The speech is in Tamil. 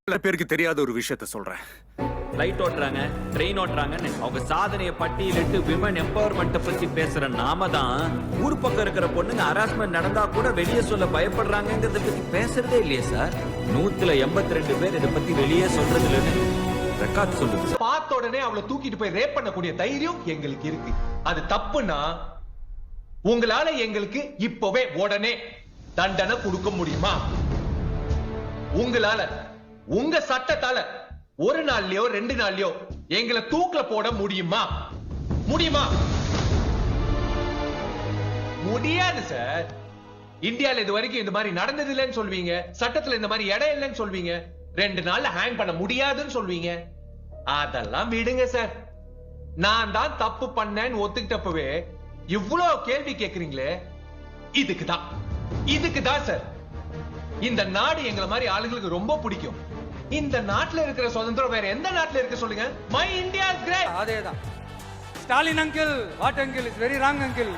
பல பேருக்கு தெரியாத ஒரு விஷயத்த சொல்றேன். ஃப்ளைட் ஓட்டுறாங்க, ட்ரெயின் ஓட்டுறாங்கன்னு அவங்க சாதனையை பட்டியலிட்டு விமன் எம்பவர்மெண்ட்டை பத்தி பேசுற நாம தான் ஊர் பக்கம் இருக்கிற பொண்ணுங்க ஹராஸ்மெண்ட் நடந்தா கூட வெளியே சொல்ல பயப்படுறாங்கிறத பத்தி பேசுறதே இல்லையே சார். 182 பேர் இதை பத்தி வெளியே சொல்றது இல்லைன்னு ரெக்கார்ட் சொல்லுது. பார்த்த உடனே அவளை தூக்கிட்டு போய் ரேப் பண்ணக்கூடிய தைரியம் எங்களுக்கு இருக்கு. அது தப்புன்னா உங்களால எங்களுக்கு இப்பவே உடனே தண்டனை கொடுக்க முடியுமா? உங்களால உங்க சட்டத்தால ஒரு நாள்லயோ 2 நாள்லயோ எங்களை தூக்கில போட முடியுமா? முடியுமா? முடியாது சார். இந்தியால இது வரைக்கும் இந்த மாதிரி நடந்தது இல்லைன்னு சொல்வீங்க, சட்டத்துல இந்த மாதிரி இடம் இல்லைன்னு சொல்வீங்க, 2 நாள்ல ஹேங் பண்ண முடியாதுன்னு சொல்வீங்க. அதெல்லாம் விடுங்க சார். நான் தான் தப்பு பண்ணேன்னு ஒத்துக்கிட்டப்பவே இவ்வளவு கேள்வி கேக்குறீங்களே, இதுக்குதான் சார் இந்த நாடு எங்களை மாதிரி ஆளுங்களுக்கு ரொம்ப பிடிக்கும். இந்த நாட்டுல இருக்கிற சுதந்திரம் வேற எந்த நாட்டுல இருக்கு சொல்லுங்க? My India is great. அதேதான். Stalin uncle, what uncle is very wrong uncle.